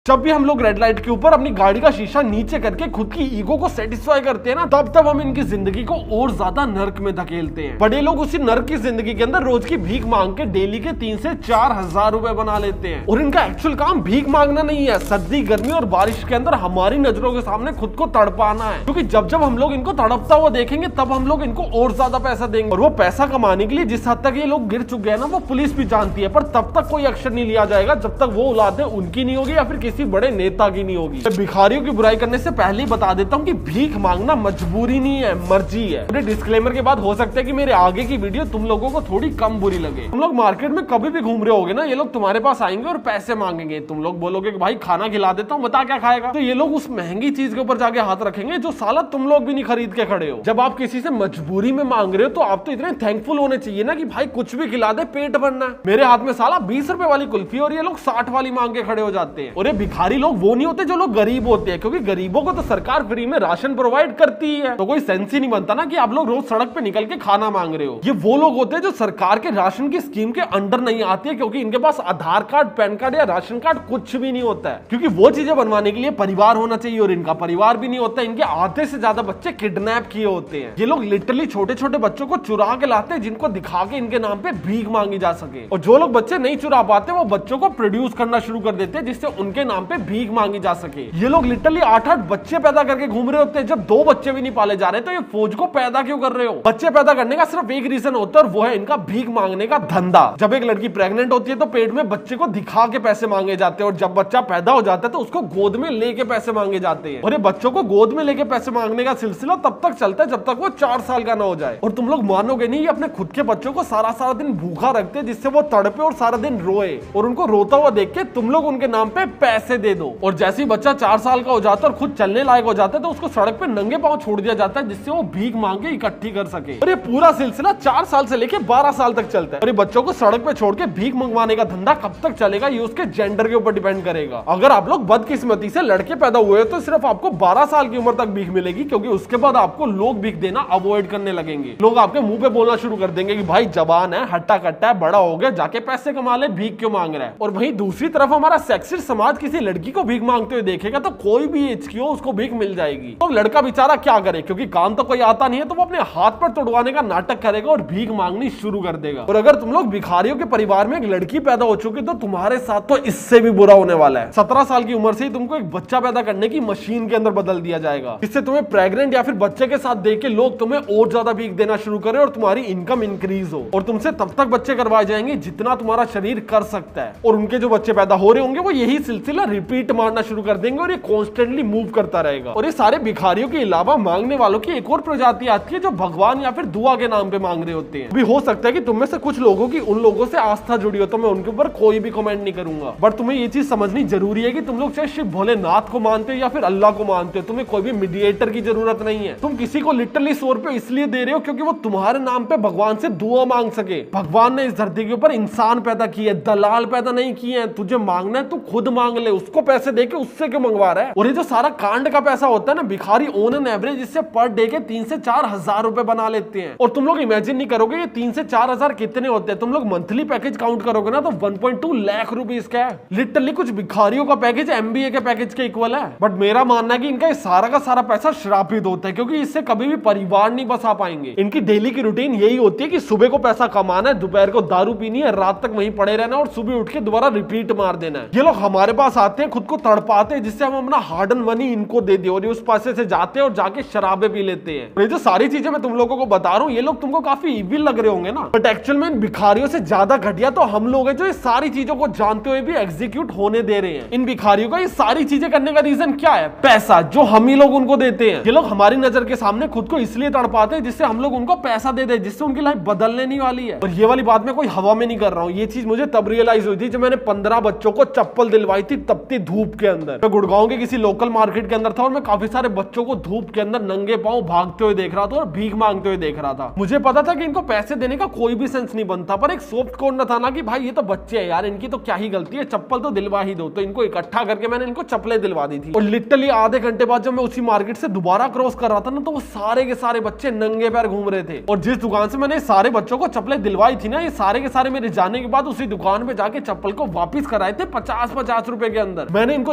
जब भी हम लोग रेड लाइट के ऊपर अपनी गाड़ी का शीशा नीचे करके खुद की ईगो को सेटिस्फाई करते हैं ना, तब हम इनकी जिंदगी को और ज्यादा नर्क में धकेलते हैं। बड़े लोग उसी नर्क की जिंदगी के अंदर रोज की भीख मांग के डेली के 3 से 4 हजार रुपए बना लेते हैं। और इनका एक्चुअल काम भीख मांगना नहीं है, सर्दी गर्मी और बारिश के अंदर हमारी नजरों के सामने खुद को तड़पाना है। क्योंकि जब हम लोग इनको तड़पता हुआ देखेंगे तब हम लोग इनको और ज्यादा पैसा देंगे। और वो पैसा कमाने के लिए जिस हद तक ये लोग गिर चुके हैं ना, वो पुलिस भी जानती है, पर तब तक कोई एक्शन नहीं लिया जाएगा जब तक वो औलाद उनकी नहीं होगी या फिर किसी बड़े नेता की नहीं होगी। भिखारियों की बुराई करने से पहले ही बता देता हूँ कि भीख मांगना मजबूरी नहीं है, मर्जी है। मेरे डिस्क्लेमर के बाद हो सकता है कि मेरे आगे की वीडियो तुम लोगों को थोड़ी कम बुरी लगे। तुम लोग मार्केट में कभी भी घूम रहे होगे ना, ये लोग तुम्हारे पास आएंगे और पैसे मांगेंगे। तुम लोग बोलोगे कि भाई खाना खिला देता हूँ, बता क्या खाएगा। तो ये लोग उस महंगी चीज के ऊपर जाके हाथ रखेंगे जो साला तुम लोग भी नहीं खरीद के खड़े हो। जब आप किसी से मजबूरी में मांग रहे हो तो आप तो इतने थैंकफुल होने चाहिए ना कि भाई कुछ भी खिला दे, पेट भरना है। मेरे हाथ में साला 20 रुपए वाली कुल्फी और ये लोग 60 वाली मांग के खड़े हो जाते हैं। और ये भिखारी लोग वो नहीं होते जो लोग गरीब होते हैं, क्योंकि गरीबों को तो सरकार फ्री में राशन प्रोवाइड करती है। तो कोई सेंस ही नहीं बनता ना कि आप लोग रोज सड़क पे निकल के खाना मांग रहे हो। ये वो लोग होते हैं जो सरकार के राशन की स्कीम के अंडर नहीं आते हैं, क्योंकि इनके पास आधार कार्ड, पैन कार्ड या राशन कार्ड कुछ भी नहीं होता है। क्योंकि वो चीजें बनवाने के लिए परिवार होना चाहिए और इनका परिवार भी नहीं होता। इनके आधे से ज्यादा बच्चे किडनैप किए होते हैं। ये लोग लिटरली छोटे छोटे बच्चों को चुरा के लाते हैं, जिनको दिखा के इनके नाम पे भीख मांगी जा सके। और जो लोग बच्चे नहीं चुरा पाते वो बच्चों को प्रोड्यूस करना शुरू कर देते हैं, जिससे उनके नाम पे भीख मांगी जा सके। ये लोग लिटरली 8-8 बच्चे पैदा करके घूम रहे होते हैं। जब 2 बच्चे भी नहीं पाले जा रहे तो ये फौज को पैदा क्यों कर रहे हो? बच्चे पैदा करने का सिर्फ एक रीजन होता है और वो है इनका भीख मांगने का धंधा। जब एक लड़की प्रेग्नेंट होती है तो पेट में बच्चे को दिखा के पैसे मांगे जाते हैं, और जब बच्चा पैदा हो जाता है तो उसको गोद में लेके पैसे मांगे जाते हैं। और ये बच्चों को गोद में लेके पैसे मांगने का सिलसिला तब तक चलता है जब तक वो 4 साल का ना हो जाए। और तुम लोग मानोगे नहीं, ये अपने खुद के बच्चों को सारा सारा दिन भूखा रखते हैं, जिससे वो तड़पे और सारा दिन रोए। और उनको रोता हुआ देख के तुम लोग उनके नाम पे पैसे दे दो। और जैसे ही बच्चा 4 साल का हो जाता है और खुद चलने लायक हो जाता है तो उसको सड़क पे नंगे पांव छोड़ दिया जाता है, जिससे वो भीख मांग के इकट्ठी कर सके। और ये पूरा सिलसिला 4 साल से लेके 12 साल तक चलता है। और ये बच्चों को सड़क पे छोड़ के भीख मंगवाने का धंधा कब तक चलेगा ये उसके जेंडर के ऊपर डिपेंड करेगा। अगर आप लोग बदकिस्मती से लड़के पैदा हुए तो सिर्फ आपको 12 साल की उम्र तक भीख मिलेगी, क्योंकि उसके बाद आपको लोग भीख देना अवॉइड करने लगेंगे। लोग आपके मुंह पे बोलना शुरू कर देंगे कि भाई जवान है, हट्टा कट्टा है, बड़ा हो गया, जाके पैसे कमा ले, भीख क्यों मांग रहा है। और वहीं दूसरी तरफ हमारा सेक्सिस्ट समाज किसी लड़की को भीख मांगते हुए देखेगा तो कोई भी एज की हो उसको भीख मिल जाएगी। तो लड़का बेचारा क्या करे, क्योंकि काम तो कोई आता नहीं है, तो वो अपने हाथ पर तोड़वाने का नाटक करेगा और भीख मांगनी शुरू कर देगा। और अगर तुम लोग भिखारियों के परिवार में एक लड़की पैदा हो चुकी तो तुम्हारे साथ तो इससे भी बुरा होने वाला है। 17 साल की उम्र से ही तुमको एक बच्चा पैदा करने की मशीन के अंदर बदल दिया जाएगा, जिससे तुम्हें प्रेग्नेंट या फिर बच्चे के साथ देख के लोग तुम्हें और ज्यादा भीख देना शुरू करें और तुम्हारी इनकम इंक्रीज हो। और तुमसे तब तक बच्चे करवाए जाएंगे जितना तुम्हारा शरीर कर सकता है। और उनके जो बच्चे पैदा हो रहे होंगे वो यही सिलसिला रिपीट मारना शुरू कर देंगे और ये कॉन्स्टेंटली मूव करता रहेगा। और ये सारे भिखारियों के अलावा मांगने वालों की एक और प्रजाति आती है जो भगवान या फिर दुआ के नाम पे मांग रहे होते हैं। भी हो सकता है कि तुम में से कुछ लोगों की उन लोगों से आस्था जुड़ी हो, तो मैं उनके ऊपर कोई भी कमेंट नहीं करूंगा। बट तुम्हें ये चीज समझनी जरूरी है कि तुम लोग चाहे शिव भोलेनाथ को मानते हो या फिर अल्लाह को मानते हो, तुम्हें कोई भी मीडिएटर की जरूरत नहीं है। तुम किसी को लिटरली 100 रुपए इसलिए दे रहे हो क्योंकि वो तुम्हारे नाम पे भगवान से दुआ मांग सके। भगवान ने इस धरती के ऊपर इंसान पैदा किए, दलाल पैदा नहीं किए हैं। तुझे मांगना है तू खुद मांग ले, उसको पैसे दे के उससे क्यों मंगवा रहा है। और ये जो सारा कांड का पैसा होता है ना, भिखारी ऑन एन एवरेज इससे पर डे के 3 से 4 हजार रुपए बना लेते हैं। और तुम लोग इमेजिन नहीं करोगे ये 3 से 4 हजार कितने होते हैं। तुम लोग मंथली पैकेज काउंट करोगे ना तो 1.2 लाख रुपीस का है। लिटरली कुछ भिखारियों का पैकेज MBA के पैकेज के इक्वल है। बट मेरा मानना है कि इनका सारा का सारा पैसा श्रापित होता है, क्योंकि इससे कभी भी परिवार नहीं बसा पाएंगे। इनकी डेली की रूटीन यही होती है कि सुबह को पैसा कमाना है, दोपहर को दारू पीनी है, रात तक वहीं पड़े रहना और सुबह उठ के दोबारा रिपीट मार देना है। ये लोग हमारे पास आते हैं, खुद को तड़पाते हैं, जिससे हम अपना हार्ड एंड मनी इनको दे दे और ये उस पैसे से जाते हैं और जाके शराबे पी लेते हैं। ये जो सारी चीजें मैं तुम लोगों को बता रहा हूँ, ये लोग तुमको काफी इविल लग रहे होंगे ना, बट एक्चुअल में इन भिखारियों से ज्यादा घटिया तो हम लोग हैं जो ये सारी चीजों को जानते हुए भी एग्जीक्यूट होने दे रहे हैं। इन भिखारियों का ये सारी चीजें करने का रीजन क्या है? पैसा, जो हम ही लोग उनको देते हैं। ये लोग हमारी नजर के सामने खुद को इसलिए तड़पाते हैं जिससे हम लोग उनको पैसा दे दे, जिससे उनकी लाइफ बदलने नहीं वाली है। और ये वाली बात मैं कोई हवा में नहीं कर रहा हूँ, ये चीज मुझे तब रियलाइज हुई थी जब मैंने 15 बच्चों को चप्पल दिलवाई थी तपती धूप के अंदर। मैं गुड़गांव के किसी लोकल मार्केट के अंदर था और मैं काफी सारे बच्चों को धूप के अंदर नंगे पांव भागते हुए देख रहा था और भीख मांगते हुए देख रहा था। मुझे पता था कि इनको पैसे देने का कोई भी सेंस नहीं बनता, पर एक सॉफ्ट कॉर्नर था ना कि भाई ये तो बच्चे हैं यार, इनकी तो क्या ही गलती है, चप्पल तो दिलवा ही दो। तो इनको इकट्ठा करके मैंने इनको चप्पलें दिलवा दी थी। और लिटरली आधे घंटे बाद जब मैं उसी मार्केट से दोबारा क्रॉस कर रहा था ना, तो वो सारे के सारे बच्चे नंगे पैर घूम रहे थे। और जिस दुकान से मैंने सारे बच्चों को चप्पलें दिलवाई थी ना, ये सारे के सारे मेरे जाने के बाद उसी दुकान पे जाके चप्पल को वापस कराए थे 50-50 रुपए के अंदर। मैंने इनको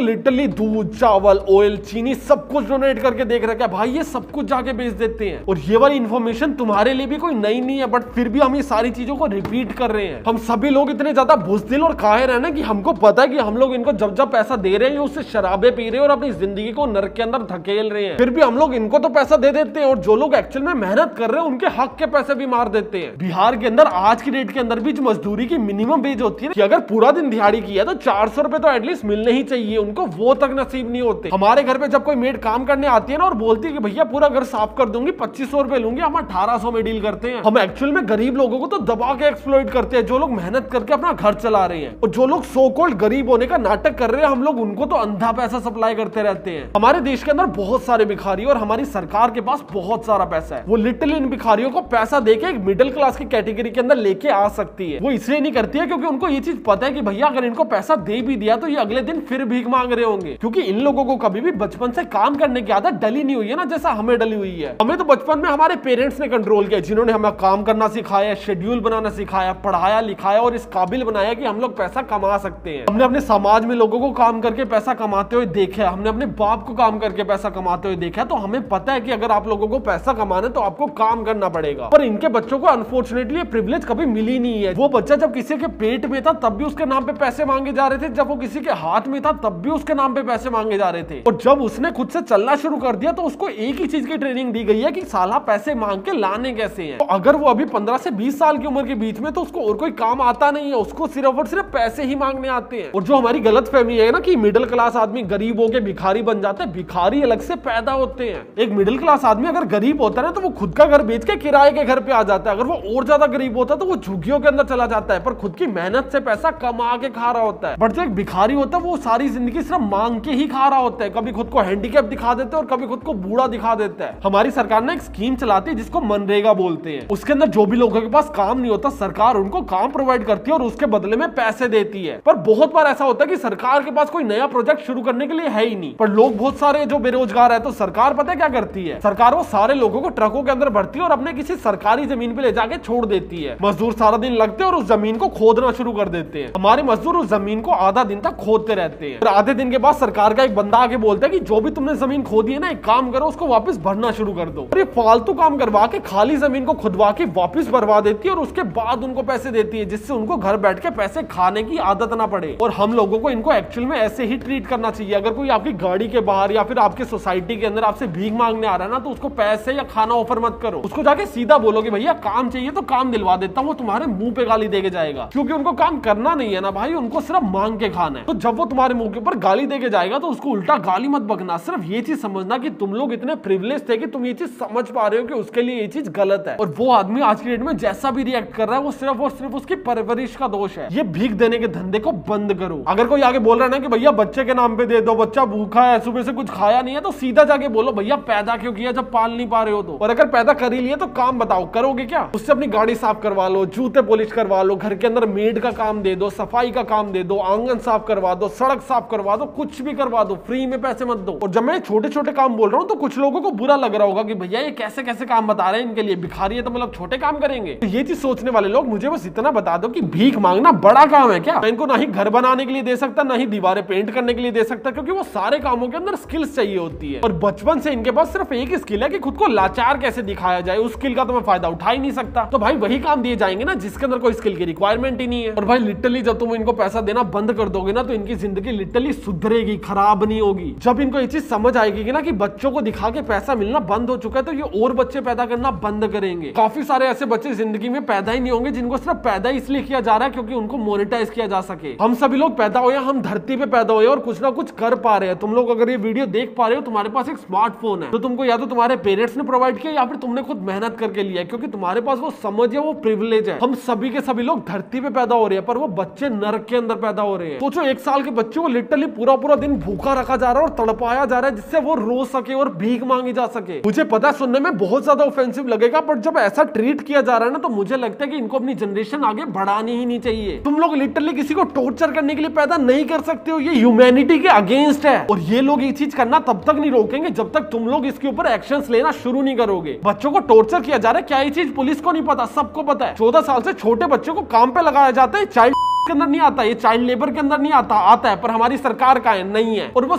लिटरली दूध, चावल, ऑयल, चीनी सब कुछ डोनेट करके देख रखा है भाई, ये सब कुछ जाके बेच देते हैं। और ये वाली इन्फॉर्मेशन तुम्हारे लिए भी कोई नई नहीं है, बट फिर भी हम ये सारी चीजों को रिपीट कर रहे हैं। हम सभी लोग इतने ज्यादा बुज़दिल और काहिर है ना कि हमको पता है कि हम लोग इनको जब जब पैसा दे रहे हैं उससे शराबे पी रहे हैं और अपनी जिंदगी को नर्क के अंदर धकेल रहे हैं। फिर भी हम लोग इनको तो पैसा दे देते हैं और जो लोग एक्चुअल में मेहनत कर रहे हैं उनके हक के पैसे भी मार देते हैं। बिहार के अंदर आज की डेट के अंदर भी जो मजदूरी की मिनिमम वेज होती है कि अगर पूरा दिन दिहाड़ी किया तो 400 रुपए तो एटलीस्ट मिलने ही चाहिए, उनको वो तक नसीब नहीं होते। हमारे घर पे जब कोई मेड काम करने आती है ना और बोलती है कि भैया पूरा घर साफ कर दूंगी, 2500 रुपए लूंगी, हम 1800 में डील करते हैं। हम एक्चुअल में गरीब लोगों को तो दबा के एक्सप्लॉइट करते हैं, जो लोग मेहनत करके अपना घर चला रहे हैं। और जो लोग सो कॉल्ड गरीब होने का नाटक कर रहे हैं, हम लोग उनको तो अंधा पैसा सप्लाई करते रहते हैं। हमारे देश के अंदर बहुत सारे भिखारी और हमारी सरकार के पास बहुत सारा पैसा है। वो लिटरली इन भिखारियों को पैसा देके एक मिडिल क्लास की कैटेगरी के अंदर लेके आ सकती है। वो इसलिए नहीं करती है क्योंकि उनको ये चीज पता है कि भैया अगर इनको पैसा दे भी दिया तो ये अगले दिन फिर भीख मांग रहे होंगे, क्योंकि इन लोगों को कभी भी बचपन से काम करने की आदत डली नहीं हुई है ना, जैसा हमें डली हुई है। हमें तो बचपन में हमारे पेरेंट्स ने कंट्रोल किया, जिन्होंने हमें काम करना सिखाया, शेड्यूल बनाना सिखाया, पढ़ाया लिखाया और इस काबिल बनाया कि हम लोग पैसा कमा सकते हैं। हमने अपने समाज में लोगों को काम करके पैसा कमाते हुए देखा, हमने अपने बाप को काम करके पैसा कमाते हुए देखा, तो हमें पता है कि अगर आप लोगों को पैसा कमाना है तो आपको काम करना पड़ेगा। पर इनके बच्चों को अनफॉर्चुनेटली प्रिविलेज कभी मिली नहीं है। वो बच्चा जब किसी के पेट में था तब भी उसके नाम पे पैसे मांगे जा रहे थे, जब वो किसी के हाथ में था तब भी उसके नाम पे पैसे मांगे जा रहे थे। और जब उसने खुद से चलना शुरू कर दिया तो उसको एक ही चीज की ट्रेनिंग दी गई है कि साला पैसे मांग के लाने कैसे हैं। तो अगर वो अभी 15 से 20 साल की उम्र के बीच में, तो उसको और कोई काम आता नहीं है, उसको सिर्फ और सिर्फ पैसे ही मांगने आते हैं। और जो हमारी गलत फहमी है ना कि मिडिल क्लास आदमी गरीब होके भिखारी बन जाते हैं, भिखारी अलग से पैदा होते हैं। एक मिडिल क्लास आदमी अगर गरीब होता है तो वो खुद का घर बेच के किराए के घर पे आ जाता है। अगर वो और ज्यादा गरीब होता है तो वो झुग्गियों के अंदर चला जाता है, पर खुद की मेहनत से पैसा कमा के खा रहा होता है। बट जो एक भिखारी होता है वो सारी जिंदगी सिर्फ मांग के ही खा रहा होता है, कभी खुद को हैंडीकैप दिखा देता है और कभी खुद को बूढ़ा दिखा देता है। हमारी सरकार ने एक स्कीम चलाती है जिसको मनरेगा बोलते हैं। उसके अंदर जो भी लोगों के पास काम नहीं होता, सरकार उनको काम प्रोवाइड करती है और उसके बदले में पैसे देती है। पर बहुत बार ऐसा होता है कि सरकार के पास कोई नया प्रोजेक्ट शुरू करने के लिए है ही नहीं, पर लोग बहुत सारे जो बेरोजगार है, तो सरकार पता है क्या करती है, सरकार वो सारे लोगों को ट्रकों के अंदर भरती है और अपने किसी सरकारी जमीन पे ले जाके छोड़ देती है। मजदूर सारा दिन लगते हैं और उस जमीन को खोदना शुरू कर देते हैं। हमारे मजदूर उस जमीन को आधा दिन तक खोदते रहते हैं और आधे दिन के बाद सरकार का एक बंदा आके बोलता है कि जो भी तुमने जमीन खोदी है ना, एक काम करो, उसको वापस भरना शुरू कर दो। और ये फालतू काम करवा के खाली जमीन को खुदवा के वापस भरवा देती है और उसके बाद उनको पैसे देती है, जिससे उनको घर बैठ के पैसे खाने की आदत ना पड़े। और हम लोगों को इनको एक्चुअल में ऐसे ही ट्रीट करना चाहिए। अगर कोई आपकी गाड़ी के बाहर या फिर आपके सोसाइटी के अंदर आपसे भीख मांगने आ रहा है ना, तो उसको पैसे या खाना ऑफर मत करो। उसको जाके सीधा बोलो कि भैया काम चाहिए तो काम दिलवा देता हूँ, वो तुम्हारे मुंह पे गाली देके जाएगा, क्योंकि उनको काम करना नहीं है ना भाई, उनको सिर्फ मांग के खाना है। तो जब वो तुम्हारे मुंह के ऊपर गाली देके जाएगा तो उसको उल्टा गाली मत बकना, सिर्फ ये चीज समझना कि तुम लोग इतने प्रिविलेज थे कि तुम ये चीज समझ पा रहे हो कि उसके लिए ये चीज गलत है। और वो आदमी आज की डेट में जैसा भी रिएक्ट कर रहा है वो सिर्फ और सिर्फ उसकी परवरिश का दोष है। ये भीख देने के धंधे को बंद करो। अगर कोई आगे बोल रहा है ना कि भैया बच्चे के नाम पे दे दो, बच्चा भूखा है, सुबह से कुछ खाया नहीं है, तो सीधा जाके बोलो भैया पैदा क्यों किया जब पाल नहीं पा रहे हो तो। और अगर पैदा कर ही लिया तो काम बताओ, करोगे क्या? उससे अपनी गाड़ी साफ करवा लो, जूते पॉलिश करवा लो, घर के अंदर मेड का काम दे दो, सफाई का काम दे दो, आंगन साफ करवा दो, सड़क साफ करवा दो, कुछ भी करवा दो, फ्री में पैसे मत दो। और जब मैं छोटे छोटे काम बोल रहा हूँ तो कुछ लोगों को बुरा लग रहा होगा कि भैया ये कैसे कैसे काम बता रहे हैं, इनके लिए भिखारी है तो मतलब छोटे काम करेंगे। तो ये चीज सोचने वाले लोग मुझे बस इतना बता दो कि भीख मांगना बड़ा काम है क्या? मैं इनको ना ही घर बनाने के लिए दे सकता, ना ही दीवारें पेंट करने के लिए दे सकता, क्योंकि वो सारे कामों के अंदर स्किल्स चाहिए होती है। और बचपन से इनके पास सिर्फ एक ही स्किल है कि खुद को लाचार कैसे दिखाया जाए, उस स्किल का तो मैं फायदा उठा ही नहीं सकता। तो भाई वही काम दिए जाएंगे ना जिसके अंदर कोई स्किल की रिक्वायरमेंट ही नहीं है। और भाई लिटरली जब तुम इनको पैसा देना बंद कर दोगे ना, तो इनकी जिंदगी लिटरली सुधरेगी, खराब नहीं होगी। जब इनको ये चीज समझ आएगी ना कि बच्चों को दिखा के पैसा मिलना बंद हो चुका है, तो ये और बच्चे पैदा करना बंद करेंगे। काफी सारे ऐसे बच्चे जिंदगी में पैदा ही नहीं होंगे जिनको सिर्फ पैदा इसलिए किया जा रहा है क्योंकि उनको मोनेटाइज किया जा सके। हम सभी लोग पैदा हुए, हम धरती पे पैदा हुए और कुछ ना कुछ कर पा रहे हैं। तुम लोग अगर ये वीडियो देख पा रहे हो, तुम्हारे पास एक स्मार्टफोन है, तो तुमको या तो तुम्हारे पेरेंट्स ने प्रोवाइड किया या फिर तुमने खुद मेहनत करके लिया, क्योंकि तुम्हारे पास वो समझ है, वो प्रिविलेज है। हम सभी के सभी लोग धरती पे पैदा हो रहे हैं, पर वो बच्चे नरक के अंदर पैदा हो रहे हैं। सोचो 1 साल के बच्चे को लिटरली पूरा पूरा दिन भूखा रखा जा रहा है और तड़पाया जा रहा है जिससे वो रो सके और भीख मांगी जा सके। मुझे पता है सुनने में बहुत ज्यादा ऑफेंसिव लगेगा, पर जब ऐसा ट्रीट किया जा रहा है ना, तो मुझे लगता है कि इनको अपनी जनरेशन आगे बढ़ानी ही नहीं चाहिए। तुम लोग लिटरली किसी को टॉर्चर करने के लिए पैदा नहीं कर सकते हो, ये ह्यूमैनिटी के अगेंस्ट है। और ये लोग ये चीज करना तब तक नहीं रोकेंगे जब तक तुम लोग इसके ऊपर एक्शंस लेना शुरू नहीं करोगे। बच्चों को टॉर्चर किया जा रहा है, क्या ये चीज पुलिस को नहीं पता? सबको पता है। 14 साल से छोटे बच्चों को काम पे लगाया जाता है, चाइल्ड के अंदर नहीं आता, ये चाइल्ड लेबर के अंदर नहीं आता, आता है पर हमारी सरकार का है नहीं है। और वो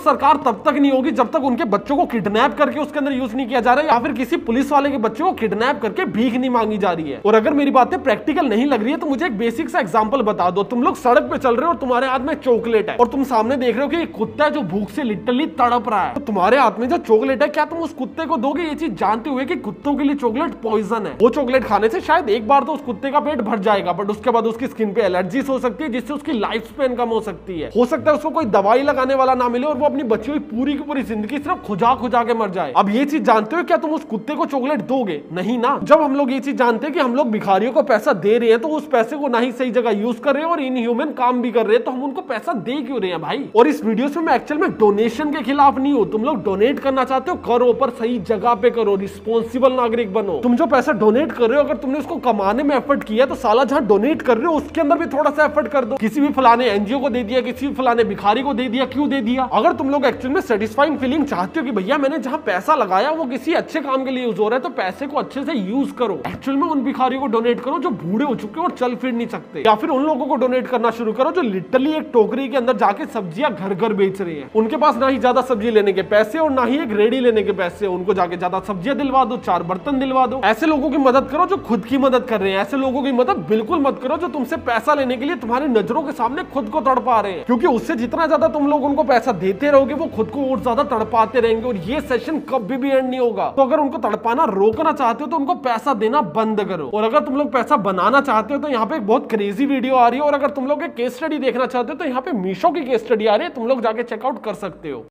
सरकार तब तक नहीं होगी जब तक उनके बच्चों को किडनैप करके उसके अंदर यूज नहीं किया जा रहा है, या फिर किसी पुलिस वाले के बच्चे को किडनैप करके भीख नहीं मांगी जा रही है। और अगर मेरी बातें प्रैक्टिकल नहीं लग रही है तो मुझे एक बेसिक सा एग्जांपल बता दो। तुम लोग सड़क पे चल रहे हो और तुम्हारे हाथ में चॉकलेट है और तुम सामने देख रहे हो कि एक कुत्ता है जो भूख से लिटरली तड़प रहा है, तो तुम्हारे हाथ में जो चॉकलेट है क्या तुम उस कुत्ते को दोगे, ये चीज जानते हुए कि कुत्तों के लिए चॉकलेट पॉइजन है? वो चॉकलेट खाने से शायद एक बार तो उस कुत्ते का पेट भर जाएगा, बट उसके बाद उसकी स्किन पे एलर्जीज हो सकती है जिससे उसकी लाइफ स्पेन कम हो सकती है। हो सकता है उसको कोई दवाई लगाने वाला ना मिले और वो अपनी बची हुई पूरी की पूरी जिंदगी सिर्फ खुजा खुजा के मर जाए। अब ये चीज जानते हो क्या तुम उस कुत्ते को चॉकलेट दोगे? नहीं ना। जब हम लोग ये चीज जानते हैं कि हम लोग भिखारियों को पैसा दे रहे हैं तो उस पैसे को ना ही सही जगह यूज कर रहे हैं और इनह्यूमन काम भी कर रहे हैं, तो हम उनको पैसा दे क्यों रहे हैं भाई? और इस वीडियो से मैं एक्चुअल में डोनेशन के खिलाफ नहीं हूं। तुम लोग डोनेट करना चाहते हो करो, पर सही जगह पे करो, रिस्पॉन्सिबल नागरिक बनो। तुम जो पैसा डोनेट कर रहे हो अगर तुमने उसको कमाने में एफर्ट किया तो साला जहां डोनेट कर रहे हो उसके अंदर भी थोड़ा सा एफर्ट कर दो। किसी भी फलाने एनजीओ को दे दिया, किसी भी फलाने भिखारी को दे दिया, क्यों दे दिया? अगर तुम लोग एक्चुअल में सेटिस्फाइंग फीलिंग चाहते हो कि भैया मैंने जहां पैसा लगाया वो किसी अच्छे काम के लिए यूज हो रहा है, तो पैसे को अच्छे से यूज करो। एक्चुअल में उन भिखारियों को डोनेट करो जो बूढ़े हो चुके हैं और चल फिर नहीं सकते, या फिर उन लोगों को डोनेट करना शुरू करो जो लिटरली एक टोकरी के अंदर जाके सब्जियां घर घर बेच रहे हैं। उनके पास ना ही ज्यादा सब्जी लेने के पैसे और ना ही एक रेडी लेने के पैसे, उनको जाके ज्यादा सब्जियां दिलवा दो, 4 बर्तन दिलवा दो। ऐसे लोगों की मदद करो जो खुद की मदद कर रहे हैं। ऐसे लोगों की मदद बिल्कुल मत करो जो तुमसे पैसा लेने के लिए तुम्हारी नजरों के सामने खुद को तड़पा रहे हैं, क्योंकि उससे जितना ज्यादा तुम लोग उनको पैसा देते रहोगे वो खुद को और ज्यादा तड़पाते रहेंगे और ये सेशन कभी भी एंड नहीं होगा। तो अगर उनको तड़पाना रोकना चाहते हो तो उनको पैसा देना बंद करो। और अगर तुम लोग पैसा बनाना चाहते हो तो यहाँ पे एक बहुत क्रेजी वीडियो आ रही है, और अगर तुम लोग एक केस स्टडी देखना चाहते हो तो यहाँ पे मीशो की केस स्टडी आ रही है, तुम लोग जाके चेकआउट कर सकते हो।